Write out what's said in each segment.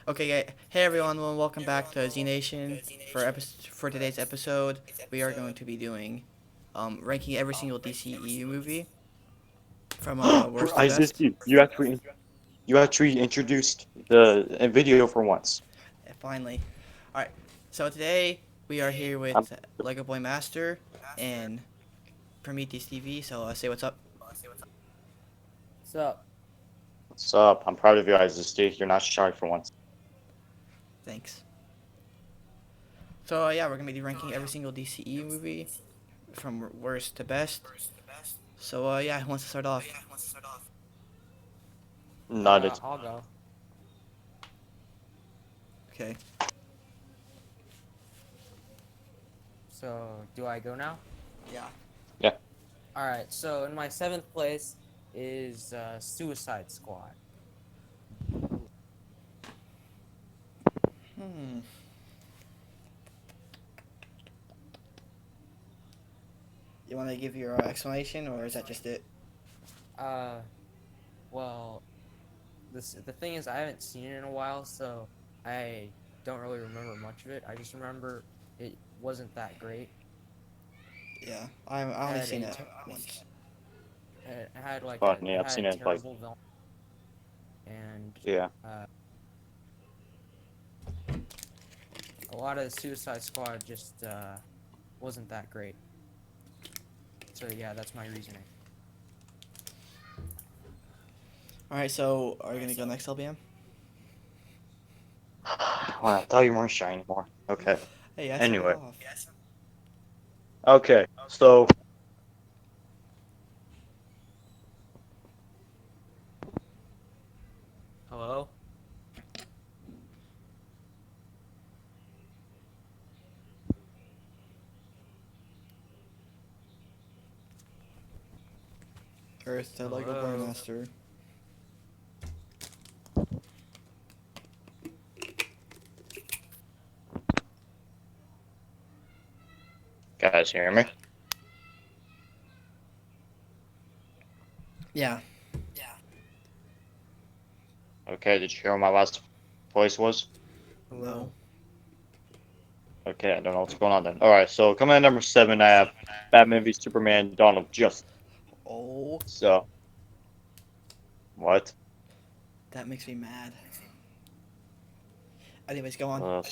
Hey everyone, well, welcome back to Z Nation. For today's episode, we are going to be doing ranking every single DCEU movie from worst to I just best. you actually introduced the video for once. Finally, all right. So today we are here I'm, with Lego Boy Master and PrometheusTV. So say what's up. So, what's up? I'm proud of you guys. This You're not shy for once. Thanks. So yeah, we're gonna be ranking every single DCEU movie from worst to best. So yeah, who wants to start off? Not it. I'll go. Okay. So, do I go now? Yeah. Yeah. Alright, so in my seventh place is Suicide Squad. Hmm. You want to give your explanation, or is that just it? Uh, well, the thing is, I haven't seen it in a while, so I don't really remember much of it. I just remember it wasn't that great. Yeah, I only Had seen a it ter- once. it had like Fun. a Yeah, it I've had a seen it. Like, terrible villain, and yeah. uh, a lot of the Suicide Squad just wasn't that great. So yeah, that's my reasoning. All right, so are you gonna go next, LBM? Well, I thought you weren't shy anymore. Okay. Hey, I started Anyway. off. Okay. So, Hello. Earth to Lego Boy Hello. Master. guys, hear me? Yeah. Okay. Did you hear what my last voice was? No. Hello. Okay. I don't know what's going on then. All right. So, coming at number 7, I have Batman v Superman: Dawn of Justice. Oh, So, what? that makes me mad. Anyways, go on. Uh,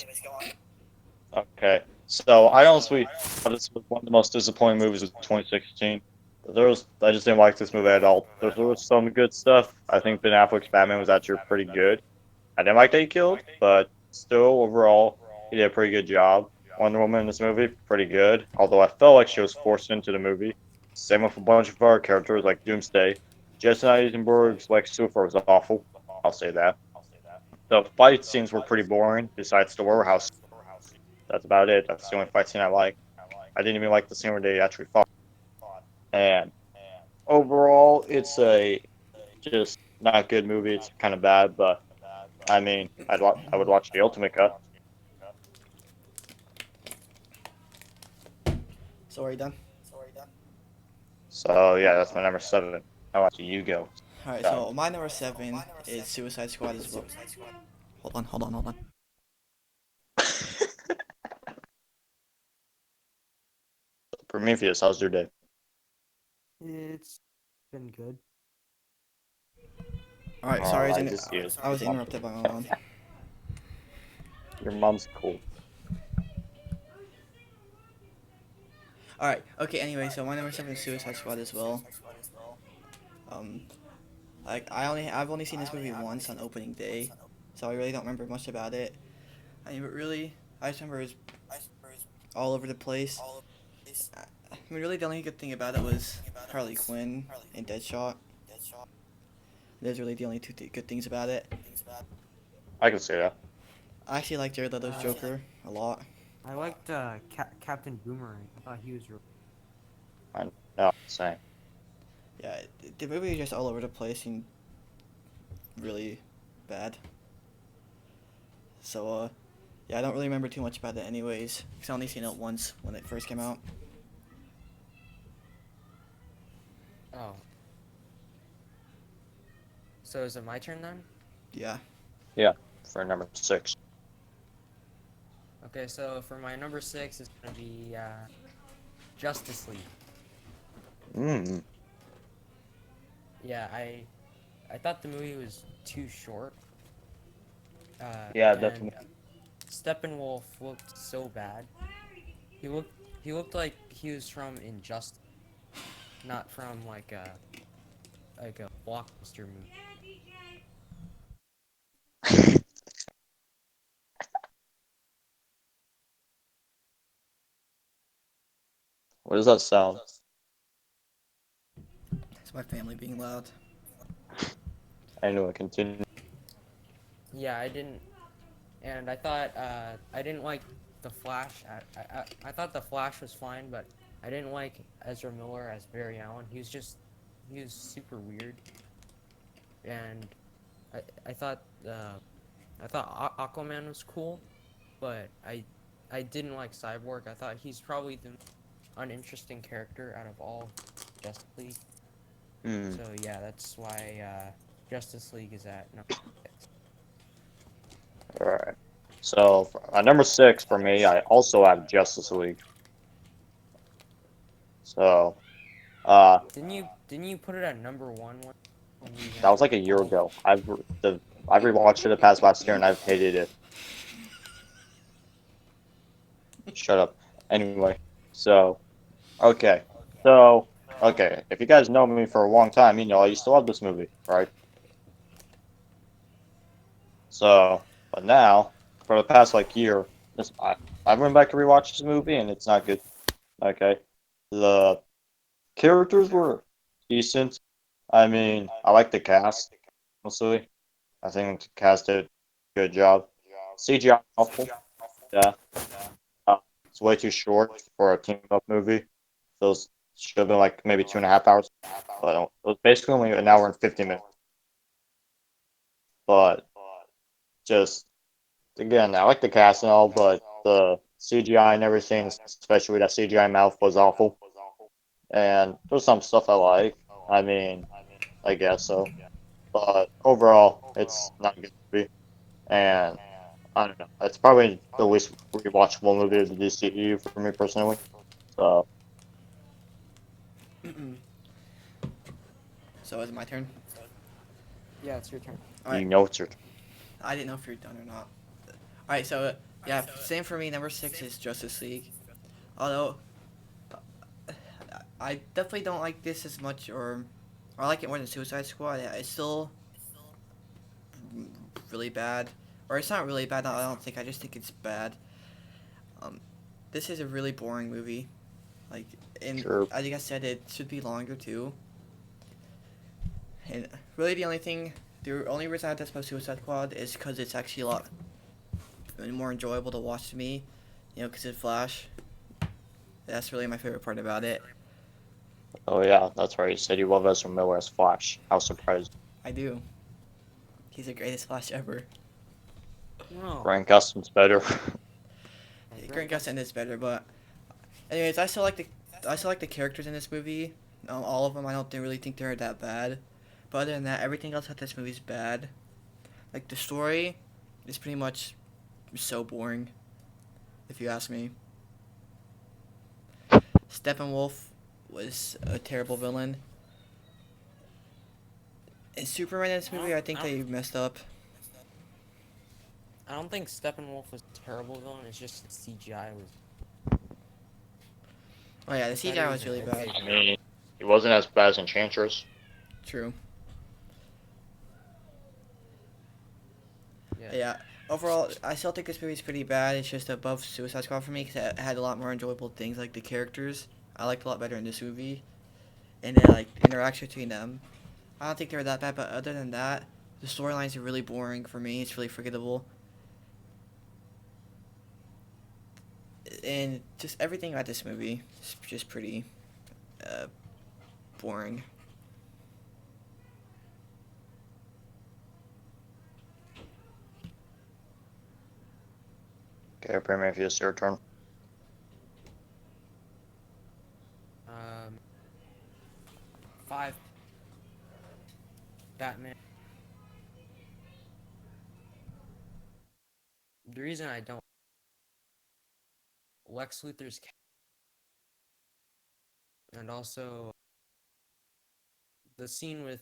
Okay, so I honestly thought this was one of the most disappointing movies of 2016. I just didn't like this movie at all. There was some good stuff. I think Ben Affleck's Batman was actually pretty good. I didn't like that he killed, but still, overall, he did a pretty good job. Wonder Woman in this movie, pretty good. Although I felt like she was forced into the movie. Same with a bunch of other characters like Doomsday. Jason Eisenberg's Lex Luthor was awful. I'll say that. The fight scenes were pretty boring, besides the warehouse. That's about it. That's the only fight scene I like. I didn't even like the scene where they actually fought. And overall, it's a just not good movie. It's kind of bad, but I mean, I would watch the Ultimate Cut. So are you done? So yeah, that's my number 7. How about you go? All right, Done. so my number 7 is Suicide Squad as well. Hold on. Prometheus, how's your day? It's been good. All right, sorry, I just see it. I was interrupted by my mom. Your mom's cool. All right, okay. Anyway, so my number 7 is Suicide Squad as well. Um, I've only seen this movie once on opening day, so I really don't remember much about it. I mean, but really, I just remember it was all over the place. I mean, really, the only good thing about it was Harley Quinn and Deadshot. Those really the only two good things about it. I can see that. I actually like Jared Leto's Uh, Joker a lot. I liked Captain Boomerang. I thought he was real. I know. Same. Yeah, the movie is just all over the place and really bad. So, yeah, I don't really remember too much about it anyways. Cause I only seen it once when it first came out. Oh, so is it my turn then? Yeah. Yeah. for number 6. Okay, so for my number 6 is gonna be Justice League. Mm. Yeah, I thought the movie was too short. Yeah, And definitely. Steppenwolf looked so bad. He looked he looked like he was from Injustice, not from like a blockbuster movie. What does that sound? It's my family being loud. Anyway, continue. Yeah, I didn't like the Flash. I thought the Flash was fine, but I didn't like Ezra Miller as Barry Allen. He was super weird, and I I thought uh, I thought Aquaman was cool, but I didn't like Cyborg. I thought he's probably the uninteresting character out of all Justice League. Hmm. So yeah, that's why Justice League is at number 6. All right. So number 6 for me, I also have Justice League. So Didn't you put it at number 1 when we that went was like a year all? ago. I've rewatched it the past last year and I've hated it. Shut up. Anyway, so okay, so okay, if you guys know me for a long time, you know I used to love this movie, right? So, but now for the past like year, I went back to rewatch this movie and it's not good. Okay, the characters were decent. I mean, I like the cast, mostly. I think the cast did a good job. CGI awful, yeah. It's way too short for a team up movie. Those should have been like maybe 2.5 hours, but it was basically only an hour and 50 minutes. But just again, I like the cast and all, but the CGI and everything, especially that CGI mouth, was awful. And there's some stuff I like. I mean, I guess so. But overall, it's not a good movie. And I don't know. It's probably the least rewatchable movie of the DCEU for me personally. So So is it my turn? Yeah, it's your turn. All right. you know it's your I didn't know if you're done or not. All right. So yeah, same for me. Number 6 is Justice League. Although I definitely don't like this as much, or I like it more than Suicide Squad. It's still really bad, or it's not really bad. I don't think. I just think it's bad. Um, this is a really boring movie. Like, and sure. I think I said it should be longer too. And really, the only reason I talk about Suicide Squad is because it's actually a lot more enjoyable to watch to me. You know, because it's Flash. That's really my favorite part about it. Oh yeah, that's right. You said you love Ezra Miller as Flash. How surprised. I do. He's the greatest Flash ever. No, Grant Gustin's better. Grant Grant Gustin Gustin. is better, but anyways, I still like the characters in this movie. All of them, I don't really think they're that bad. But other than that, everything else about this movie is bad. Like the story is pretty much so boring, if you ask me. Steppenwolf was a terrible villain. And Superman in this movie, I think they messed up. I don't think Steppenwolf was a terrible villain. It's just the CGI was. Oh yeah, the I thought CGI he was was an really bad. okay I villain. mean, he wasn't as bad as Enchantress. True. Yeah. Yeah. Overall, I still think this movie's pretty bad. It's just above Suicide Squad for me because it had a lot more enjoyable things like the characters. I liked a lot better in this movie, and then like interaction between them. I don't think they're that bad, but other than that, the storylines are really boring for me. It's really forgettable, and just everything about this movie is just pretty uh, boring. Okay, Prometheus, your turn. Um, 5. Batman. the reason I don't Lex Luthor's and also the scene with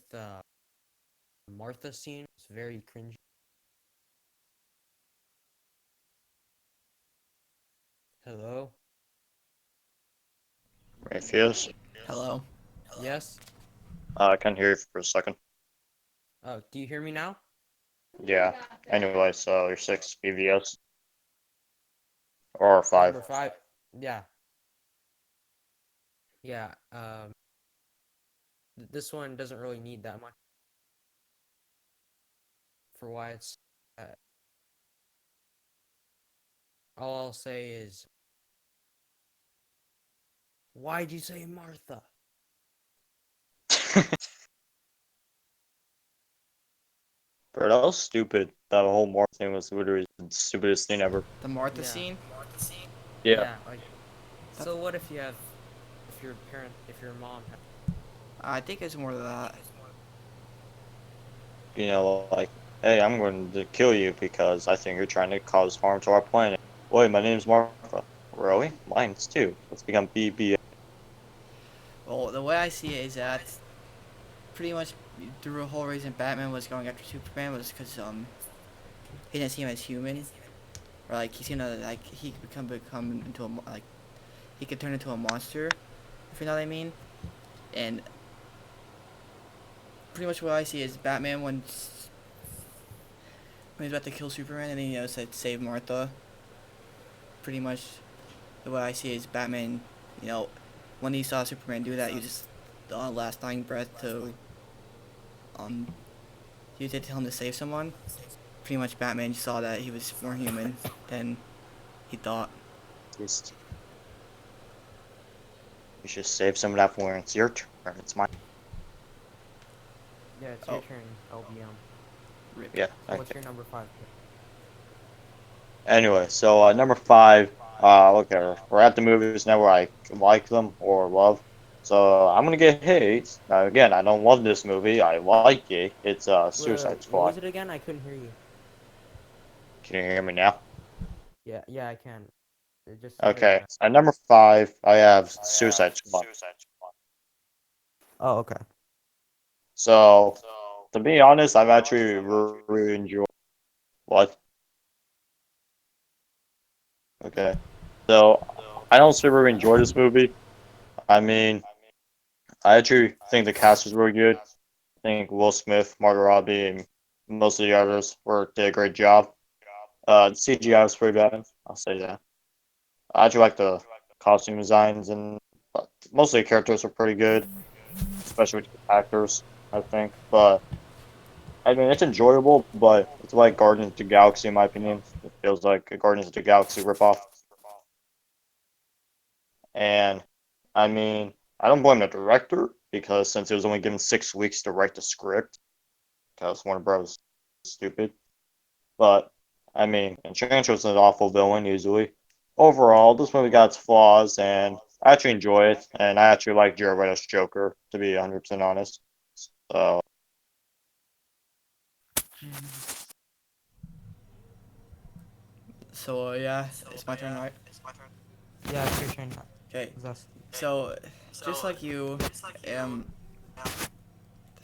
Martha scene is very cringy. Hello? Prometheus. Hello. Yes? I can hear you for a second. Oh, do you hear me now? Yeah. Anyway, so you're 6 BVS or 5. Number 5. Yeah. Yeah. This one doesn't really need that much for why it's. Uh, all I'll say is, why'd you say Martha? Bro, that was stupid. That whole Morph thing was literally the stupidest thing ever. The Martha Yeah. scene. Yeah. Yeah. Like, so what if you have, if your mom has. I think it's more than that. You know, like, hey, I'm going to kill you because I think you're trying to cause harm to our planet. Wait, my name's Martha. Really? Mine's too. Let's become BB. Well, the way I see it is that pretty much the whole reason Batman was going after Superman was because he didn't see him as human, or like he's gonna like he could become into like he could turn into a monster, if you know what I mean. And pretty much what I see is Batman when he's about to kill Superman and then said save Martha. Pretty much the way I see it is Batman, when he saw Superman do that, he just the last dying breath to um use it to tell him to save someone. Pretty much Batman saw that he was more human than he thought. Just, you should save some of that for when it's your turn. It's mine. Yeah, it's your Oh, turn, LBM. rip. Yeah. So what's Okay. your number 5? Anyway, so number 5. Okay, we're at the movies now where I like them or love. So I'm gonna get hate. Now again, I don't love this movie. I like it. It's Suicide What Squad. was it again? I couldn't hear you. Can you hear me now? Yeah, I can. It just sounded Okay. bad. At number 5, I have Suicide Squad. Oh, okay. So to be honest, I've actually really enjoyed what. Okay. So I don't super enjoy this movie. I mean, I actually think the cast was really good. I think Will Smith, Margot Robbie, and most of the others did a great job. The CGI was pretty bad. I'll say that. I actually like the costume designs and most of the characters are pretty good, especially with the actors. I think, but I mean it's enjoyable, but it's like Guardians of the Galaxy in my opinion. It feels like a Guardians of the Galaxy ripoff. And I mean, I don't blame the director because since he was only given 6 weeks to write the script, because Warner Bros. Is stupid. But I mean, Enchantress was an awful villain usually. Overall, this movie got its flaws, and I actually enjoy it, and I actually like Jared Leto's Joker, to be 100% honest. So So yeah, it's my turn, right? Yeah, it's your turn. Okay. That's So just like you, um,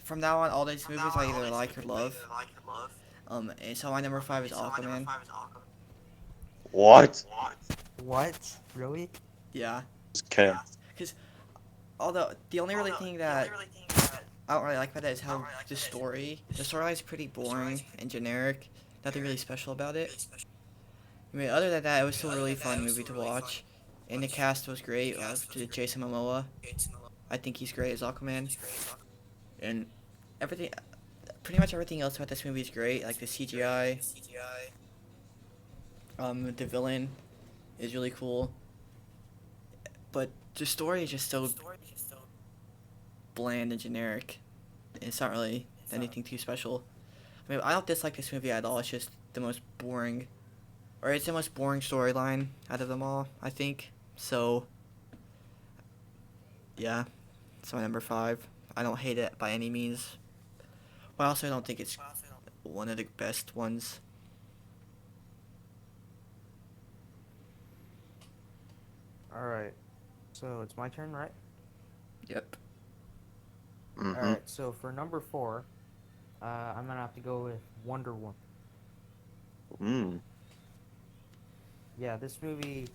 from now on, all these movies I either like or love. And so my number 5 is Aquaman. what? what? Really? Yeah, Just kidding. because although the only really thing that I don't really like about that is how the storyline is pretty boring and generic. Nothing really special about it. I mean, other than that, it was still a really fun movie to watch, and the cast was great. Jason Momoa, I think he's great as Aquaman, and everything, pretty much everything else about this movie is great. Like the CGI, the villain is really cool, but the story is just so bland and generic. It's not really anything too special. I mean, I don't dislike this movie at all. It's just the most boring, or it's the most boring storyline out of them all, I think. So, yeah, it's my number 5. I don't hate it by any means, but I also don't think it's one of the best ones. All right. So it's my turn, right? Yep. All Mm-hmm. right. So for number four, I'm gonna have to go with Wonder Woman. Mm. Yeah, this movie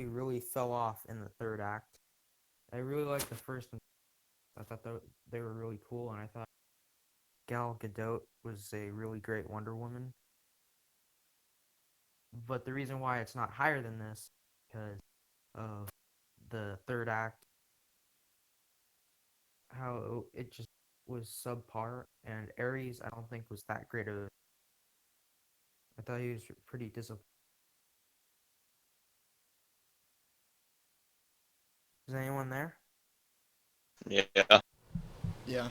really fell off in the third act. I really liked the first one. I thought they were really cool, and I thought Gal Gadot was a really great Wonder Woman. But the reason why it's not higher than this because of the third act, how it just was subpar, and Ares I don't think was that great of. I thought he was pretty disappointing. Is anyone there? Yeah. Yeah.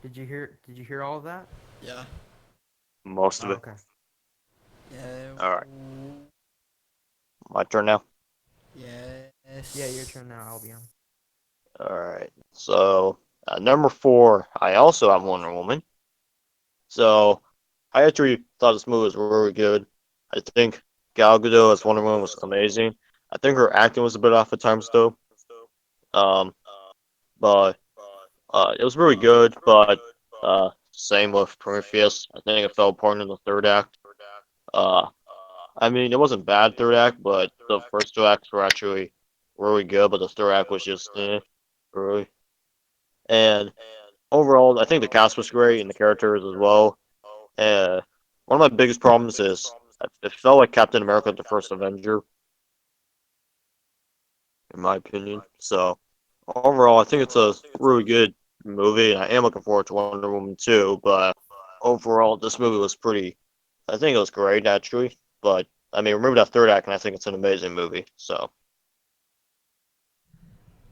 Did you hear all of that? Yeah. Most of Oh, it. okay. Yeah. All right. My turn now. Yeah, your Yes. turn now, Albion. All right. So number four, I also have Wonder Woman. So I actually thought this movie was really good. I think Gal Gadot as Wonder Woman was amazing. I think her acting was a bit off at times though. Um, but it was really good. But same with Prometheus. I think it fell apart in the third act. Uh, I mean, it wasn't bad third act, but the first two acts were actually really good. But the third act was just really. And overall, I think the cast was great and the characters as well. Uh, one of my biggest problems is it felt like Captain America: The First Avenger, in my opinion. So overall, I think it's a really good movie, and I am looking forward to Wonder Woman 2. But overall, this movie was pretty. I think it was great, actually. But I mean, remember that third act, and I think it's an amazing movie. So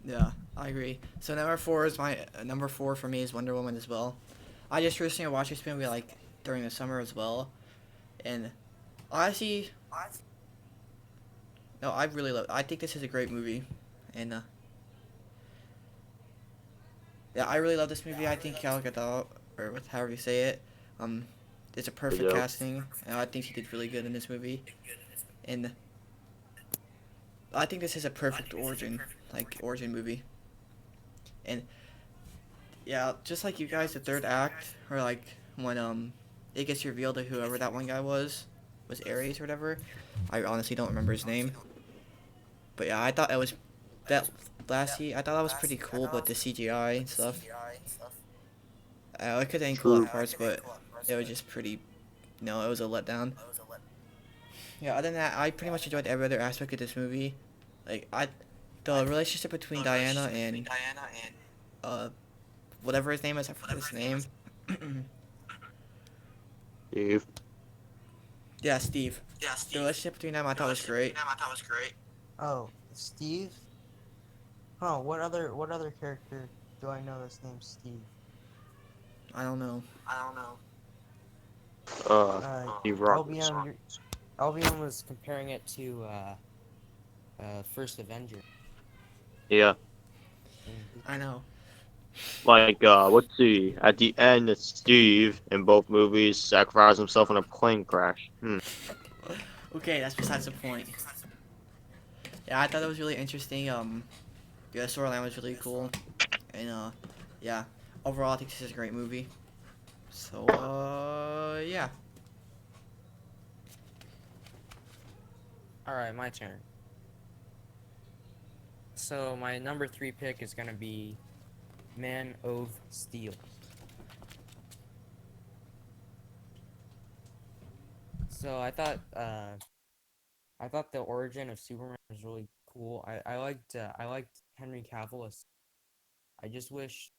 Yeah, I agree. So number four for me is Wonder Woman as well. I just recently watched this movie like during the summer as well, and honestly, no, I really love. I think this is a great movie, and yeah, I really love this movie. I think Gal Gadot, or however you say it, um, it's a you perfect know, casting, and I think she did really good in this movie. And I think this is a perfect origin movie. And yeah, just like you guys, the third act, or like when it gets revealed that whoever that one guy was Ares or whatever. I honestly don't remember his name, but yeah, I thought it was that last scene. I thought that was pretty cool, but the CGI and stuff. It could have been cool at true. parts, but it was just pretty. No, it was a letdown. Yeah, other than that, I pretty much enjoyed every other aspect of this movie. The relationship between Diana and uh, whatever his name is, I forgot his name. Steve. Yeah, Steve. The relationship between them I thought was great. Oh, Steve? Huh, what other character do I know that's named Steve? I don't know. Uh, Steve Rogers. LBM was comparing it to First Avenger. Yeah. And I know. Like, let's see. At the end, it's Steve in both movies sacrificed himself in a plane crash. Okay, that's besides the point. Yeah, I thought it was really interesting. Yeah, the storyline was really cool, and yeah, overall I think this is a great movie. So yeah. all right, my turn. So my number three pick is gonna be Man of Steel. So I thought the origin of Superman was really cool. I liked Henry Cavill. I just wish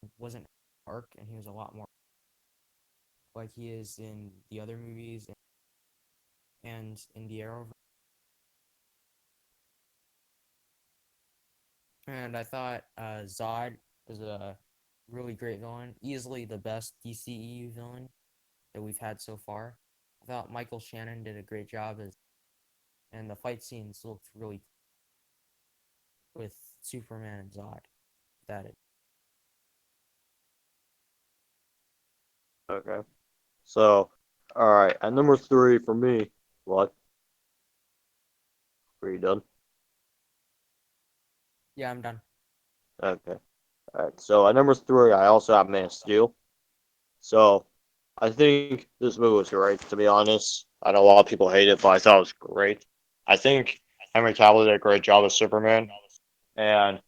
it wasn't arc and he was a lot more like he is in the other movies and in the Arrow. And I thought Zod was a really great villain, easily the best DCEU villain that we've had so far. I thought Michael Shannon did a great job and the fight scenes looked really with Superman and Zod. That it. Okay. So, all right. At number three for me, what? Are you done? Yeah, I'm done. Okay. All right. So at number 3, I also have Man of Steel. So I think this movie was great. To be honest, I know a lot of people hate it, but I thought it was great. I think Henry Cavill did a great job as Superman, and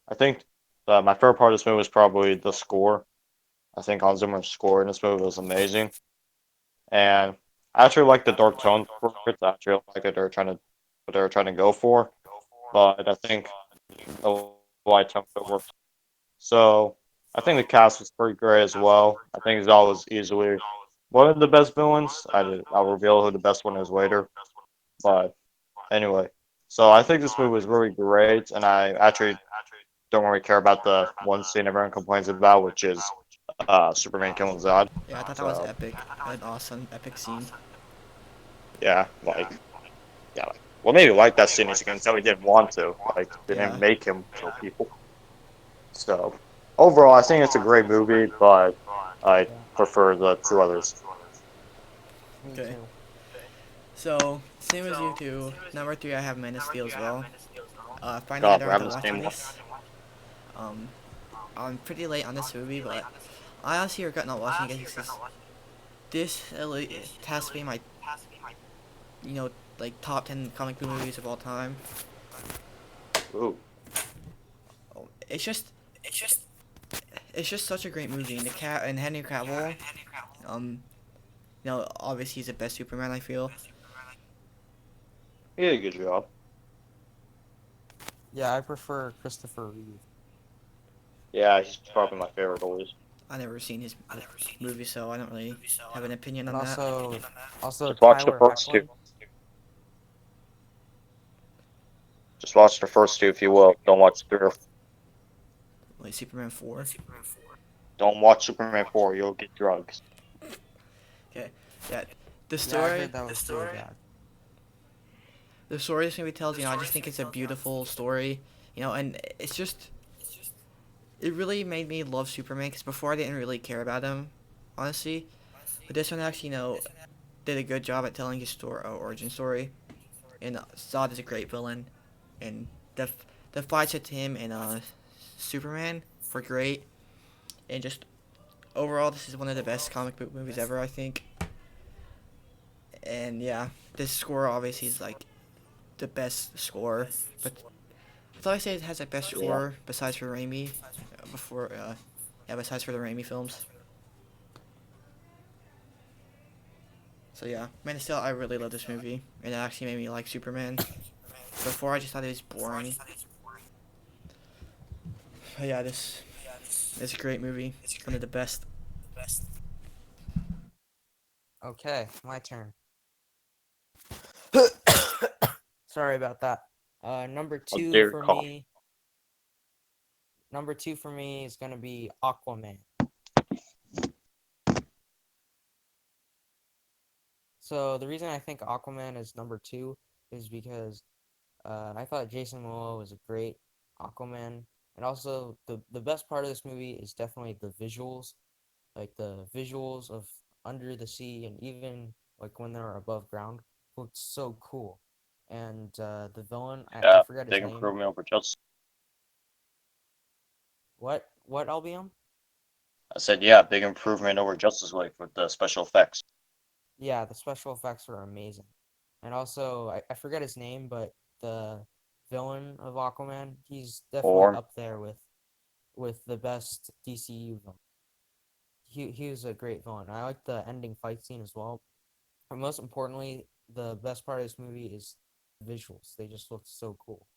I think my favorite part of this movie was probably the score. I think Hans Zimmer's score in this movie was amazing, and I actually like the dark tone for it. I actually like that what they were trying to go for, but I think the light tone could work. So I think the cast was pretty great as well. I think Zal was easily one of the best villains. I'll reveal who the best one is later, but anyway. So I think this movie was really great, and I actually don't really care about the one scene everyone complains about, which is Superman killing Zod. Yeah, I thought that was So epic. An awesome, epic scene. yeah, well, maybe like that scene as you can tell he didn't want to, like they Yeah. didn't make him kill people. So overall, I think it's a great movie, but I Yeah, prefer the two others. me Okay. too. So same as you two. Number 3, I have Man of Steel as well. Finally, I God, don't we're have to having the watch same one. this. Um, I'm pretty late on this movie, but I honestly regret not watching it because this has to be my, you know, like top 10 comic book movies of all time. Ooh, It's just, it's just such a great movie. And the cat and Henry Cavill, um, obviously he's the best Superman. I feel. he did a good job. Yeah, I prefer Christopher Reeve. Yeah, he's probably my favorite always. I never seen his movie, so I don't really have an opinion And on that. also Just watch the Tyler first two. Hoechlin. Just watch the first two if you will. Don't watch three. Like Superman 4. Don't watch Superman 4. You'll get drugs. Okay, yeah. The Yeah, I story, heard that was really bad. the story this movie tells, I just think it's a beautiful story, and it's just, it really made me love Superman because before I didn't really care about him, honestly. But this one actually, did a good job at telling his story, origin story. And Zod is a great villain, and the fights with him and Superman were great. And just overall, this is one of the best comic book movies ever, I think. And yeah, this score obviously is like the best score, but I thought I said it has the best Yeah. score besides for Raimi, besides for the Raimi films. So yeah, Man of Steel, I really love this movie, and it actually made me like Superman. Before I just thought it was boring. But yeah, this is a great movie. One of the best. Okay, my turn. Sorry about that. Number How two dare you for cough? me. Number two for me is gonna be Aquaman. So the reason I think Aquaman is number two is because I thought Jason Momoa was a great Aquaman, and also the best part of this movie is definitely the visuals, like the visuals of under the sea and even like when they're above ground looked so cool. And the villain, I Yeah, forgot his big name. improvement over Justice. What Albion? I said, yeah, big improvement over Justice League with the special effects. Yeah, the special effects are amazing. And also, I forget his name, but the villain of Aquaman, he's definitely Or up there with the best DCEU villain. He was a great villain. I like the ending fight scene as well. But most importantly, the best part of this movie is visuals. They just look so cool.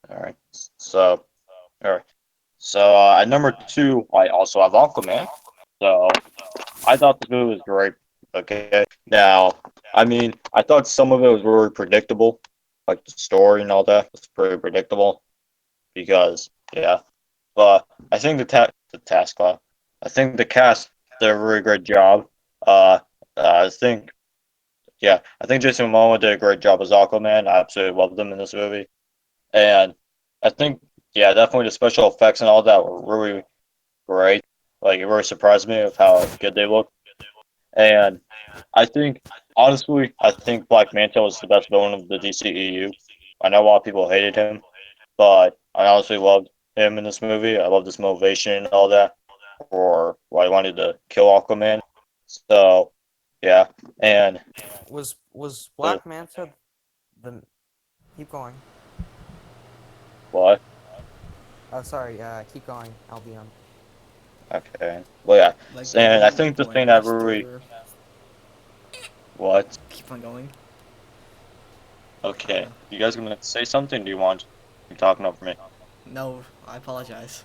all right, so all right, so at number 2, I also have Aquaman. So I thought this movie was great. Okay, now I mean, I thought some of it was really predictable, like the story and all that was pretty predictable because yeah. But I think I think the cast did a really great job. Uh, I think I think Jason Momoa did a great job as Aquaman. I absolutely loved him in this movie, and I think definitely the special effects and all that were really great. Like it really surprised me of how good they look, and I think honestly, I think Black Manta was the best villain of the DCEU. I know a lot of people hated him, but I honestly loved him in this movie. I loved his motivation and all that, or why he wanted to kill Aquaman. So, yeah, and Was the Black Manta the? Keep going. what? Oh, sorry. Keep going. I'll be on. Okay, well, yeah, Like the and I only think the evil thing that ambassador. really what? Keep on going. Okay, you guys gonna say something? Do you want to keep talking over me? No, I apologize.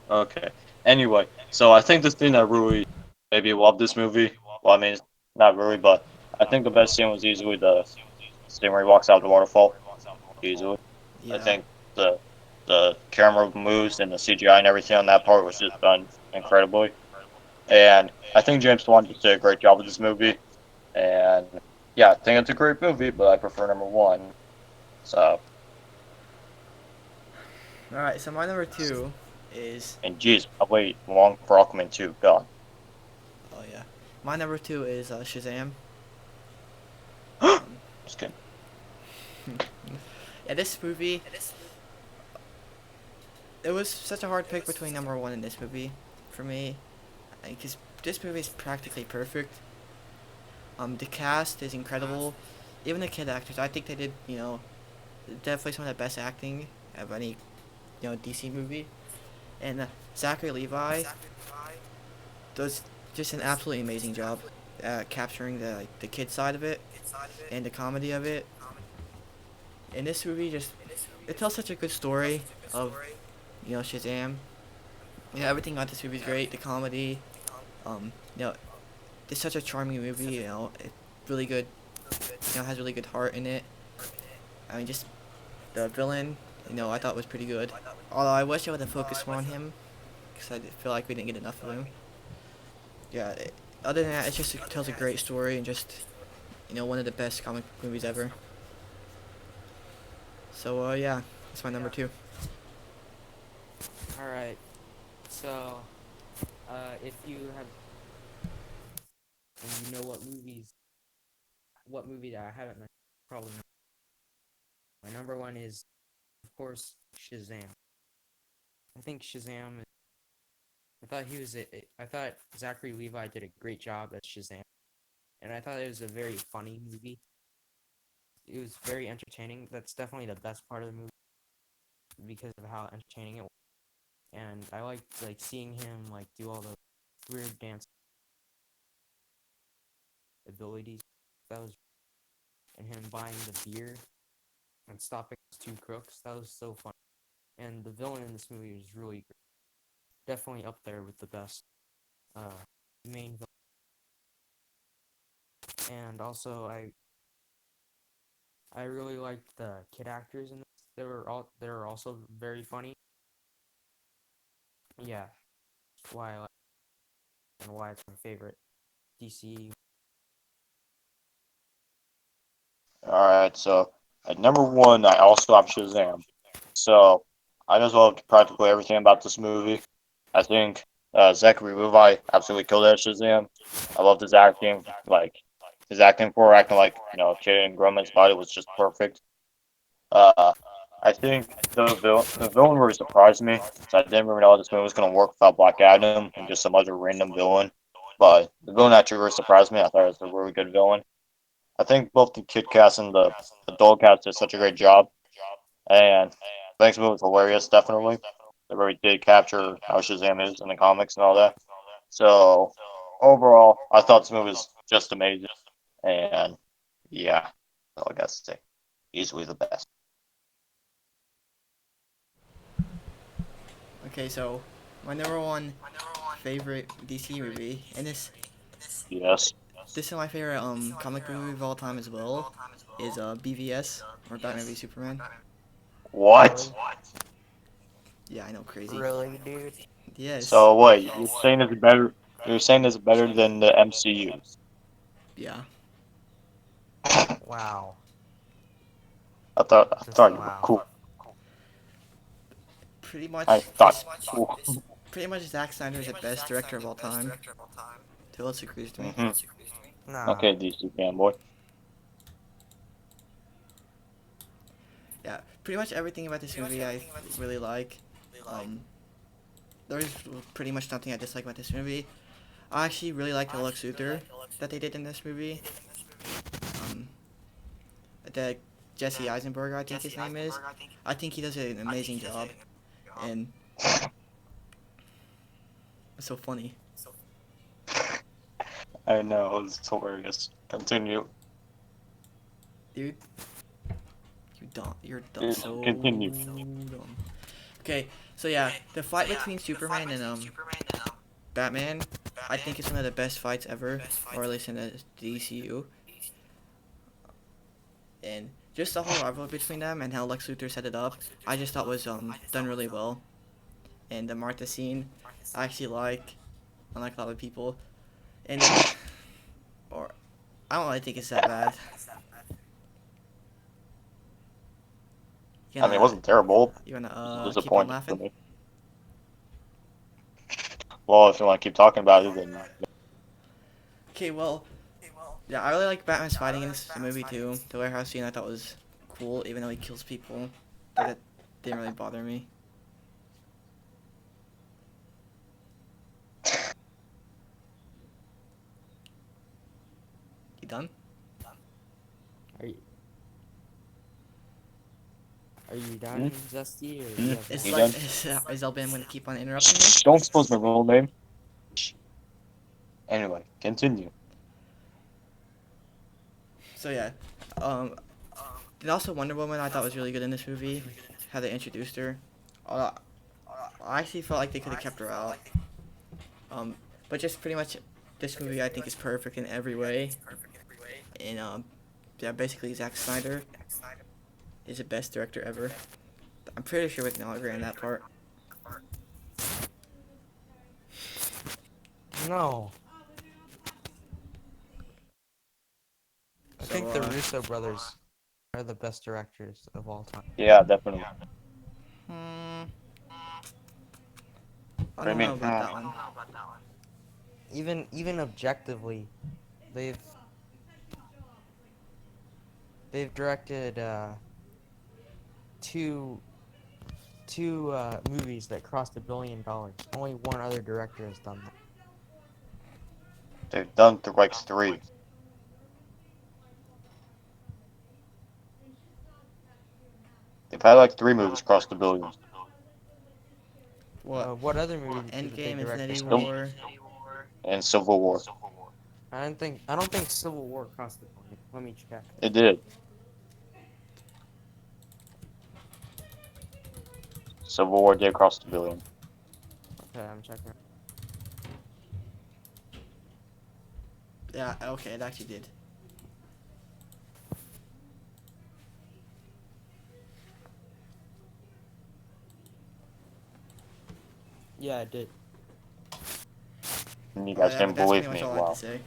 Okay. Anyway, so I think the thing that really maybe loved this movie. Well, I mean, not really, but I think the best scene was easily the scene where he walks out the waterfall. Easily, I Yeah. think the camera moves and the CGI and everything on that part was just done incredibly. And I think James Wan just did a great job with this movie. And yeah, I think it's a great movie, but I prefer number one. So, All right. So my number two is. and geez, I wait long for Aquaman 2. God. Oh yeah. My number two is Shazam. Um, Just kidding. yeah, this movie. It was such a hard pick between number one and this movie, for me, because this movie is practically perfect. The cast is incredible. Even the kid actors, I think they did, definitely some of the best acting of any, DC movie. And Zachary Levi does just an absolutely amazing job capturing the kid side of it and the comedy of it. And this movie just it tells such a good story of Shazam. Everything about this movie is great. The comedy, um, you know, it's such a charming movie. It's really good. Has really good heart in it. I mean, just the villain. I thought was pretty good. Although I wish I would have focused more on him, because I feel like we didn't get enough of him. Yeah. Other than that, it tells a great story and just one of the best comic movies ever. So yeah, that's my number two. All right. So, if you have, and you know what movie that I haven't mentioned, probably not. My number one is, of course, Shazam. I think Shazam. I thought Zachary Levi did a great job as Shazam, and I thought it was a very funny movie. It was very entertaining. That's definitely the best part of the movie because of how entertaining it was. And I liked seeing him do all the weird dance abilities. That was and him buying the beer and stopping those two crooks. That was so fun. And the villain in this movie was really great. Definitely up there with the best main villain. And also I really liked the kid actors in this. They were also very funny. Yeah, that's why I like and why it's my favorite DC. Alright, so at number one, I also have Shazam. So I just loved practically everything about this movie. I think Zachary Levi absolutely killed it as Shazam. I loved his acting, his acting for acting like a kid in Grumman's body was just perfect. Uh, I think the villain really surprised me. So I didn't really know this movie was gonna work without Black Adam and just some other random villain. But the villain actually really surprised me. I thought it was a really good villain. I think both the kid cast and the adult cast did such a great job, and I think this movie was hilarious. Definitely, they really did capture how Shazam is in the comics and all that. So overall, I thought this movie was just amazing, and yeah, that's all I got to say. Easily the best. Okay, so my number one favorite DC movie, and Yes. this is my favorite comic movie of all time as well, is BVS or Batman v Superman. What? Really, Yeah, I know, crazy. really, dude. Yes. So wait, you're saying it's better? You're saying it's better than the MCU? Yeah. Wow, I just thought you were wow. cool. Pretty I much, thought just you were cool. pretty much Zack Snyder is the best director of all time. Who else agrees with me? Nah. Okay, DC fanboy. Yeah, pretty much everything about this movie I really like. There's pretty much nothing I dislike about this movie. I actually really like the Lex Luthor that they did in this movie. The Jesse Eisenberg, I think his name is. I think he does an amazing job, and it's so funny. I know, it's hilarious. Continue. Dude, you dumb. You're dumb. Dude, So continue. dumb. Okay, so yeah, the fight between Superman and Batman, I think it's one of the best fights ever, or at least in the DCU. And just the whole rivalry between them and how Lex Luthor set it up, I just thought was done really well. And the Martha scene, I actually like, unlike a lot of people. And or I don't really think it's that bad. I mean, it wasn't terrible. You It gonna was keep on disappointing for laughing? me. Well, if you want to keep talking about it, then Okay, well, yeah, I really like Batman's fighting in this movie too. The warehouse scene I thought was cool, even though he kills people. But it didn't really bother me. You done? Are you done, Zesty, or do you have It's You more? like, done? is Elbin gonna keep on interrupting me? don't expose my real name. Anyway, continue. So yeah, um, and also Wonder Woman I thought was really good in this movie. How they introduced her. Uh, I actually felt like they could have kept her out. But just pretty much, this movie I think is perfect in every way. And yeah, basically Zack Snyder is the best director ever. I'm pretty sure we can all agree on that part. No. I So, think the Russo brothers are the best directors of all time. Yeah, definitely. I What do you don't know mean? about that one. Even objectively, they've directed two movies that crossed $1 billion. Only one other director has done that. They've done the like 3. They've had like 3 movies cross the billion. What? What other movie did they Endgame, direct? Infinity Nope. War. And Civil War. I don't think Civil War crossed $1 billion. Let me check. It did. Civil War did cross the billion. Okay, I'm checking. Yeah, okay, it actually did. Yeah, it did. And you Oh guys yeah, didn't but that's believe pretty much me. all I have Wow. to say.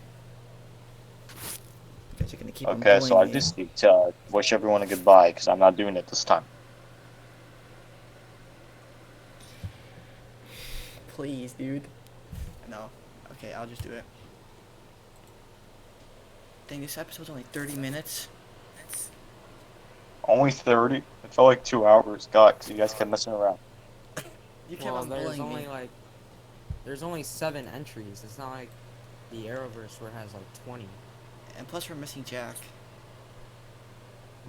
You guys are gonna keep on Okay, so I bullying me. just need to wish everyone a goodbye because I'm not doing it this time. Please, dude. No. Okay, I'll just do it. Dang, this episode's only 30 minutes. Only 30? It felt like 2 hours. God, because you guys kept messing around. You kept Well, on bullying me. there's only 7 entries. It's not like the Arrowverse where it has like 20. And plus we're missing Jack.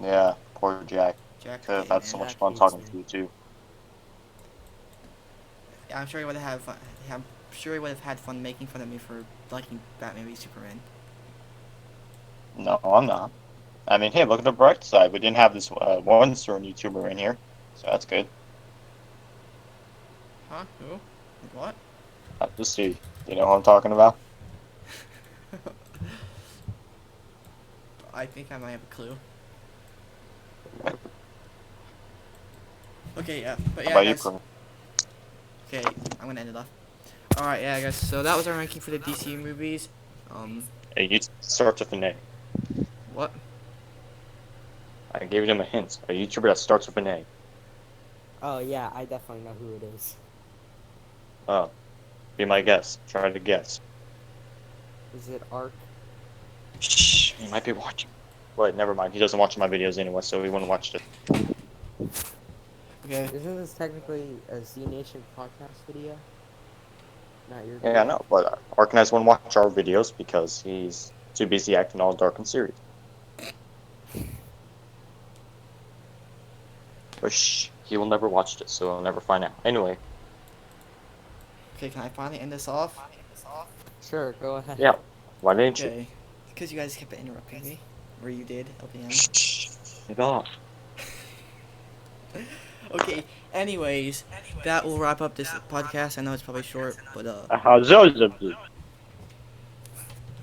Yeah, poor Jack. Jack's Could have gay, had man. so much Jack fun hates talking me. to you too. Yeah, I'm sure he would have fun. I'm sure he would have had fun making fun of me for liking Batman v Superman. No, I'm not. I mean, hey, look at the bright side. We didn't have this one certain YouTuber in here, so that's good. Huh? Who? What? Just see. You know who I'm talking about? I think I might have a clue. Okay, yeah. But How yeah, about you, guys. Prim? Okay, I'm gonna end it off. Alright, yeah, guys. So that was our ranking for the DC movies. Hey, you starts with an A. What? I gave him a hint. A YouTuber that starts with an A. Oh yeah, I definitely know who it is. Oh, be my guess. Try to guess. Is it Ark? Shh, he might be watching. Wait, never mind. He doesn't watch my videos anyway, so he wouldn't watch it. Okay. Isn't this technically a Z Nation podcast video? Not your Yeah, I video? know, but Arcanine won't watch our videos because he's too busy acting all dark and serious. But shh, he will never watch this, so he'll never find out. Anyway, Okay, can I finally end this off? Sure, go ahead. yeah. Why didn't you? Okay. Because you guys kept interrupting me. Or you did, LPM. Shh. Get off. Okay, anyways, that will wrap up this podcast. I know it's probably short, but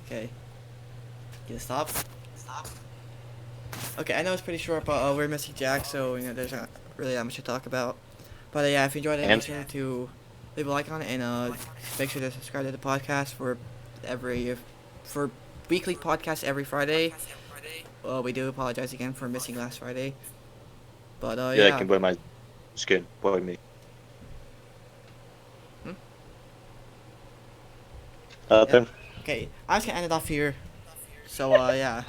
okay. Get it stop. Okay, I know it's pretty short, but we're missing Jack, so you know there's not really that much to talk about. But yeah, if you enjoyed it, And- make sure to leave a like on it and make sure to subscribe to the podcast for weekly podcasts every Friday. We do apologize again for missing last Friday, but Yeah, I yeah. can buy my skin. Buy me. Hmm? Nothing. Okay, I was gonna end it off here. So yeah.